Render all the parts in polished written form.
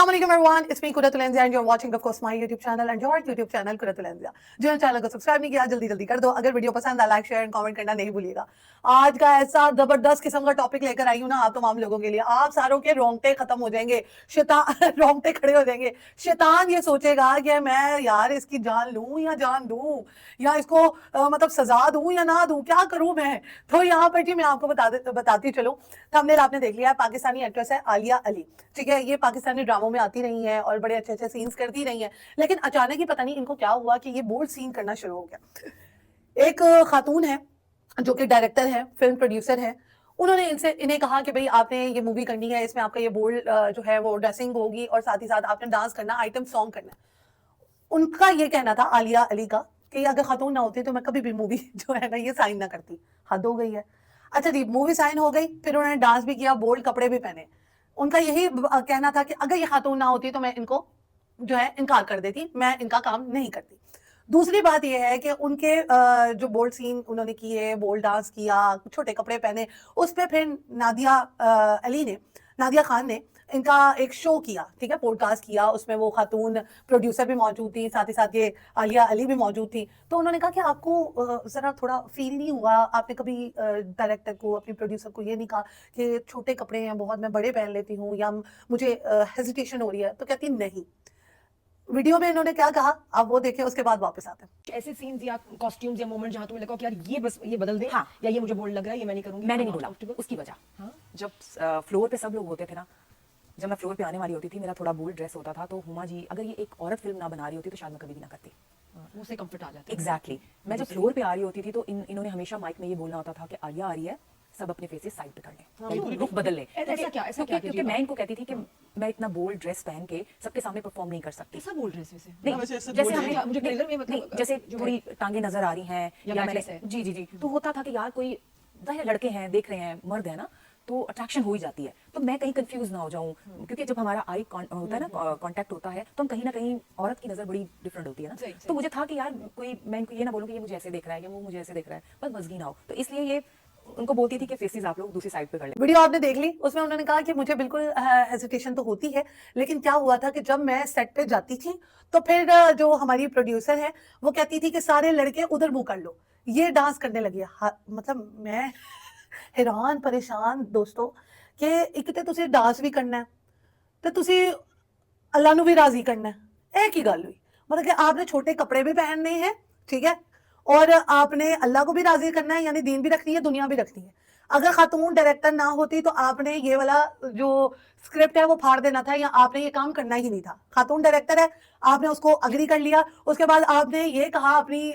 Assalamualaikum everyone, it's me Kuratul Enzia and you're watching of course my YouTube channel and your YouTube channel Kuratul Enzia. जिन्होंने channel को subscribe नहीं किया जल्दी जल्दी कर दो। अगर वीडियो पसंद आए लाइक शेयर एंड कमेंट करना नहीं भूलिएगा। आज का ऐसा जबरदस्त किस्म का टॉपिक लेकर आई हूँ ना आप तमाम लोगों के लिए, आप सारों के रोंगटे खत्म हो जाएंगे, शैतान रोंगटे खड़े हो जाएंगे। शैतान ये सोचेगा कि मैं यार इसकी जान लूं या जान दूं या इसको मतलब सजा दूं या ना दूं, क्या करूं मैं। तो यहाँ पर जी मैं आपको बताती चलूं। थंबनेल आपने देख लिया है, पाकिस्तानी एक्ट्रेस है आलिया अली, ठीक है। ये पाकिस्तानी ड्रामों में आती रही है और बड़े अच्छे अच्छे सीन्स करती रही है, लेकिन अचानक ही पता नहीं इनको क्या हुआ कि ये बोल्ड सीन करना शुरू हो गया। एक खातून है जो कि डायरेक्टर है, फिल्म प्रोड्यूसर है, उन्होंने इन्हें कहा कि भाई आपने ये मूवी करनी है, इसमें आपका ये बोल्ड जो है वो ड्रेसिंग होगी और साथ ही साथ आपने डांस करना, आइटम सॉन्ग करना। उनका ये कहना था आलिया अली का कि अगर खातून ना होती तो मैं कभी भी मूवी जो है ना ये साइन ना करती। हद हो गई है। अच्छा जी, मूवी साइन हो गई, फिर उन्होंने डांस भी किया, बोल्ड कपड़े भी पहने। उनका यही कहना था कि अगर ये खातून ना होती तो मैं इनको जो है इनकार कर देती, मैं इनका काम नहीं करती। दूसरी बात यह है कि उनके जो बोल्ड सीन उन्होंने किए, बोल्ड डांस किया, छोटे कपड़े पहने, उस पर फिर नादिया खान ने इनका एक शो किया, ठीक है, पॉडकास्ट किया। उसमें वो खातून प्रोड्यूसर भी मौजूद थी, साथ ही साथ ये आलिया अली भी मौजूद थी। तो उन्होंने कहा कि आपको ज़रा थोड़ा फील नहीं हुआ, आपने कभी डायरेक्टर को, अपने प्रोड्यूसर को ये नहीं कहा कि छोटे कपड़े हैं बहुत, मैं बड़े पहन लेती हूँ या मुझे हेजिटेशन हो रही है? तो कहती नहीं। वीडियो में इन्होंने क्या कहा आप वो देखें, उसके बाद वापस आते हैं। ऐसे सीन्स या कॉस्ट्यूम्स या मोमेंट जहां तुम्हें लगा कि यार ये बस ये बदल दे, हाँ, या ये मुझे बोल्ड लग रहा है, ये मैं नहीं करूंगी, मैंने नहीं बोला उसकी वजह। हाँ? जब फ्लोर पे सब लोग होते थे ना, जब मैं फ्लोर पे आने वाली होती थी, मेरा थोड़ा बोल्ड ड्रेस होता था, तो हुमा जी अगर ये एक औरत फिल्म ना बना रही होती तो शायद मैं कभी भी ना करती। मुझसे कंफर्ट आ जाता है। एग्जैक्टली। मैं जब फ्लोर पे आ रही होती थी तो इन्होंने हमेशा माइक में ये बोलना होता था कि आलिया आ रही है, सब अपने फेसेस साइड पे कर लें, रुख बदल लें। ऐसा क्या क्योंकि मैं इनको कहती थी कि मैं इतना बोल्ड ड्रेस पहन के सबके सामने परफॉर्म नहीं कर सकती। ऐसा बोल रहे हैं वैसे? नहीं, जैसे हमें मुझे ट्रेलर में मतलब जैसे थोड़ी टांगे नजर आ रही हैं या मैंने जी जी जी, तो होता था कि यार कोई जाहिर लड़के हैं, देख रहे हैं, मर्द है ना, तो अट्रैक्शन हो ही जाती है। तो मैं कहीं कंफ्यूज ना हो जाऊं, क्योंकि जब हमारा आई होता है ना, कांटेक्ट होता है, तो हम कहीं ना कहीं औरत की नजर बड़ी डिफरेंट होती है ना। तो मुझे था कि यार कोई, मैं इनको ये ना बोलूं कि ये मुझे ऐसे देख रहा है या वो मुझे ऐसे देख रहा है, बस मजगी ना हो। तो इसलिए ये उनको बोलती थी कि फेसेस आप लोग दूसरी साइड पे कर लें। वीडियो आपने देख ली, उसमें उन्होंने कहा कि मुझे बिल्कुल हेजिटेशन तो होती है, लेकिन क्या हुआ था कि जब मैं सेट पे जाती थी तो फिर जो हमारी प्रोड्यूसर है वो कहती थी कि सारे लड़के उधर मुंह कर लो, ये डांस करने लगी है। मतलब मैं हैरान परेशान दोस्तों कि एक तो तुझे डांस भी करना है तो तुझे अल्लाह नू भी राजी करना है, एक ही गल हुई। मतलब कि आपने छोटे कपड़े भी पहनने हैं, ठीक है, और आपने अल्लाह को भी राजी करना है, यानी दीन भी रखनी है, दुनिया भी रखनी है। अगर खातून डायरेक्टर ना होती तो आपने ये वाला जो स्क्रिप्ट है वो फाड़ देना था, या आपने ये काम करना ही नहीं था। खातून डायरेक्टर है, आपने उसको अग्री कर लिया, उसके बाद आपने ये कहा अपनी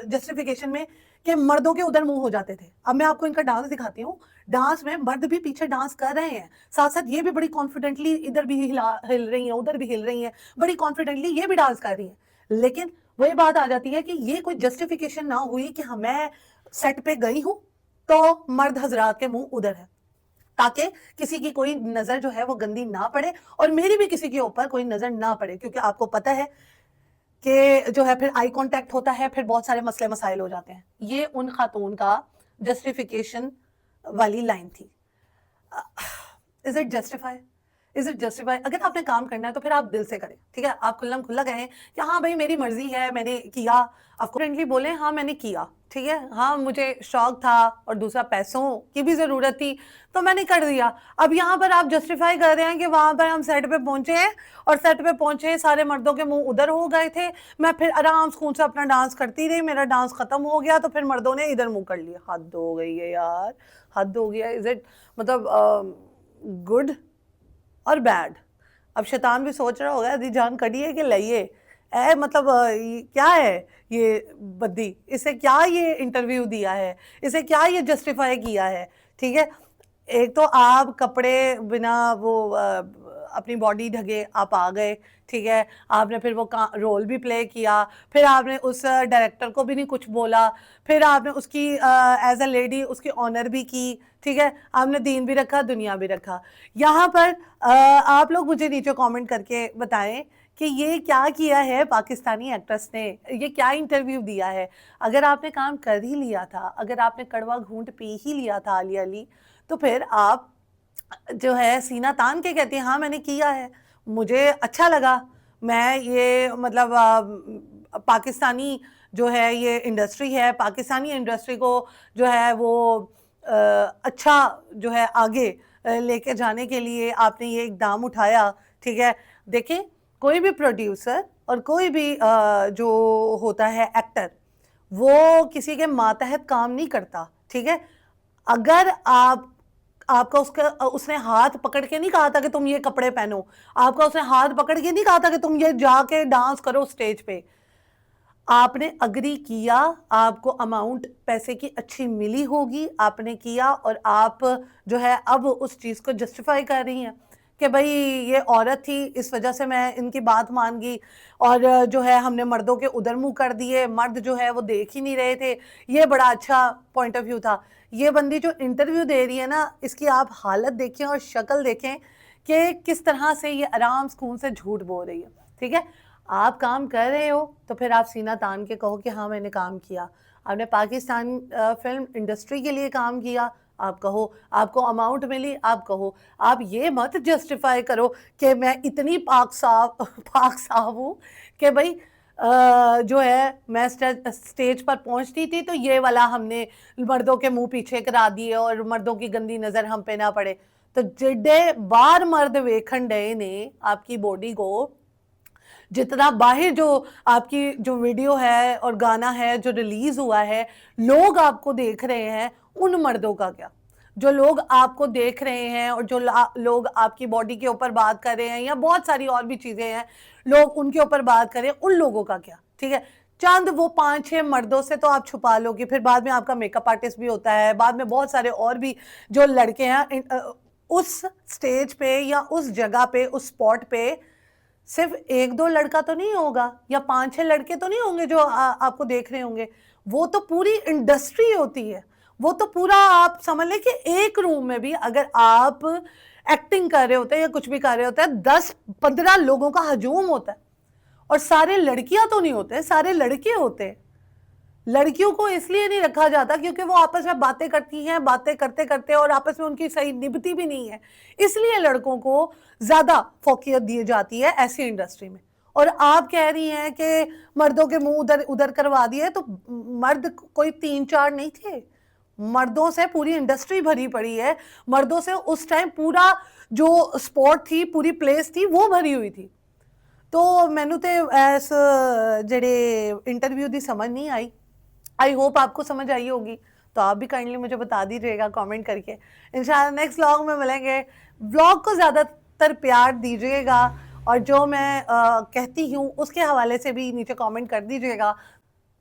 जस्टिफिकेशन में कि मर्दों के उधर मुंह हो जाते थे। अब मैं आपको इनका डांस दिखाती हूँ। डांस में मर्द भी पीछे डांस कर रहे हैं, साथ साथ ये भी बड़ी कॉन्फिडेंटली इधर भी हिल रही हैं, उधर भी हिल रही हैं, बड़ी कॉन्फिडेंटली ये भी डांस कर रही हैं। लेकिन वही बात आ जाती है कि ये कोई जस्टिफिकेशन ना हुई कि मैं सेट पे गई हूं तो मर्द हजरात के मुंह उधर है, ताकि किसी की कोई नजर जो है वो गंदी ना पड़े और मेरी भी किसी के ऊपर कोई नजर ना पड़े। क्योंकि आपको पता है कि जो है फिर आई कांटेक्ट होता है, फिर बहुत सारे मसले मसाइल हो जाते हैं। ये उन खातून का जस्टिफिकेशन वाली लाइन थी। Is it justify? Is it justify? अगर आपने काम करना है तो फिर आप दिल से करें, ठीक है। आप खुल्लम खुल्ला कहें कि हाँ भाई मेरी मर्जी है, मैंने किया। आपको फ्रेंडली बोले हाँ मैंने किया, ठीक है, हाँ मुझे शौक था और दूसरा पैसों की भी जरूरत थी तो मैंने कर दिया। अब यहाँ पर आप जस्टिफाई कर रहे हैं कि वहां पर हम सेट पे पहुंचे हैं और सेट पे पहुंचे सारे मर्दों के मुंह उधर हो गए थे, मैं फिर आराम सुकून से अपना डांस करती रही, मेरा डांस खत्म हो गया तो फिर मर्दों ने इधर मुंह कर लिया। हद हो गई है यार, हद हो गया। इज इट मतलब गुड और बैड? अब शैतान भी सोच रहा होगा यदि जान कढ़िए कि लइए ए, मतलब क्या है ये बद्दी, इसे क्या ये इंटरव्यू दिया है, इसे क्या ये जस्टिफाई किया है, ठीक है। एक तो आप कपड़े बिना वो अपनी बॉडी ढके आप आ गए, ठीक है, आपने फिर वो रोल भी प्ले किया, फिर आपने उस डायरेक्टर को भी नहीं कुछ बोला, फिर आपने उसकी एज अ लेडी उसकी ऑनर भी की, ठीक है, आपने दीन भी रखा, दुनिया भी रखा। यहाँ पर आप लोग मुझे नीचे कमेंट करके बताएं कि ये क्या किया है पाकिस्तानी एक्ट्रेस ने, ये क्या इंटरव्यू दिया है। अगर आपने काम कर ही लिया था, अगर आपने कड़वा घूंट पी ही लिया था आलिया अली, तो फिर आप जो है सीना तान के कहती हैं हाँ मैंने किया है, मुझे अच्छा लगा। मैं ये मतलब पाकिस्तानी जो है ये इंडस्ट्री है, पाकिस्तानी इंडस्ट्री को जो है वो अच्छा जो है आगे लेके जाने के लिए आपने ये इकदाम उठाया, ठीक है। देखिए, कोई भी प्रोड्यूसर और कोई भी जो होता है एक्टर, वो किसी के मातहत काम नहीं करता, ठीक है। अगर आपका उसने हाथ पकड़ के नहीं कहा था कि तुम ये कपड़े पहनो, आपका उसने हाथ पकड़ के नहीं कहा था कि तुम ये जाके डांस करो स्टेज पे, आपने अग्री किया, आपको अमाउंट पैसे की अच्छी मिली होगी, आपने किया, और आप जो है अब उस चीज़ को जस्टिफाई कर रही हैं कि भाई ये औरत थी, इस वजह से मैं इनकी बात मान गई, और जो है हमने मर्दों के उधर मुंह कर दिए, मर्द जो है वो देख ही नहीं रहे थे। ये बड़ा अच्छा पॉइंट ऑफ व्यू था। ये बंदी जो इंटरव्यू दे रही है ना, इसकी आप हालत देखें और शक्ल देखें कि किस तरह से ये आराम सुकून से झूठ बोल रही है, ठीक है। आप काम कर रहे हो तो फिर आप सीना तान के कहो कि हाँ मैंने काम किया। आपने पाकिस्तान फिल्म इंडस्ट्री के लिए काम किया, आप कहो। आपको अमाउंट मिली, आप कहो। आप ये मत जस्टिफाई करो कि मैं इतनी पाक साफ हूँ कि भाई जो है मैं स्टेज पर पहुंचती थी तो ये वाला हमने मर्दों के मुंह पीछे करा दिए और मर्दों की गंदी नज़र हम पे ना पड़े। तो जिड्डे बार मर्द वेखन डे ने आपकी बॉडी को, जितना बाहर जो आपकी जो वीडियो है और गाना है जो रिलीज हुआ है, लोग आपको देख रहे हैं, उन मर्दों का क्या? जो लोग आपको देख रहे हैं और जो लोग आपकी बॉडी के ऊपर बात कर रहे हैं, या बहुत सारी और भी चीजें हैं, लोग उनके ऊपर बात कर रहे हैं, उन लोगों का क्या? ठीक है, चंद वो 5-6 मर्दों से तो आप छुपा लोगे, फिर बाद में आपका मेकअप आर्टिस्ट भी होता है, बाद में बहुत सारे और भी जो लड़के हैं उस स्टेज पे या उस जगह पे, उस स्पॉट पे सिर्फ 1-2 लड़का तो नहीं होगा, या 5-6 लड़के तो नहीं होंगे जो आपको देख रहे होंगे। वो तो पूरी इंडस्ट्री होती है। वो तो पूरा आप समझ लें कि एक रूम में भी अगर आप एक्टिंग कर रहे होते हैं या कुछ भी कर रहे होते हैं, 10-15 लोगों का हजूम होता है, और सारे लड़कियां तो नहीं होते, सारे लड़के होते हैं। लड़कियों को इसलिए नहीं रखा जाता क्योंकि वो आपस में बातें करती हैं, बातें करते करते और आपस में उनकी सही निभती भी नहीं है, इसलिए लड़कों को ज्यादा फोकियत दी जाती है ऐसी इंडस्ट्री में। और आप कह रही हैं कि मर्दों के मुंह उधर उधर करवा दिए, तो मर्द कोई 3-4 नहीं थे, मर्दों से पूरी इंडस्ट्री भरी पड़ी है। मर्दों से उस टाइम पूरा जो स्पॉट थी, पूरी प्लेस थी, वो भरी हुई थी। तो मैनू तो इस जेड़े इंटरव्यू की समझ नहीं आई। आई होप आपको समझ आई होगी, तो आप भी काइंडली मुझे बता दीजिएगा कमेंट करके। इंशाल्लाह नेक्स्ट व्लॉग में मिलेंगे। व्लॉग को ज़्यादातर प्यार दीजिएगा, और जो मैं कहती हूँ उसके हवाले से भी नीचे कमेंट कर दीजिएगा।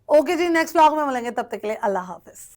ओके जी, नेक्स्ट व्लॉग में मिलेंगे, तब तक के लिए अल्लाह हाफिज़।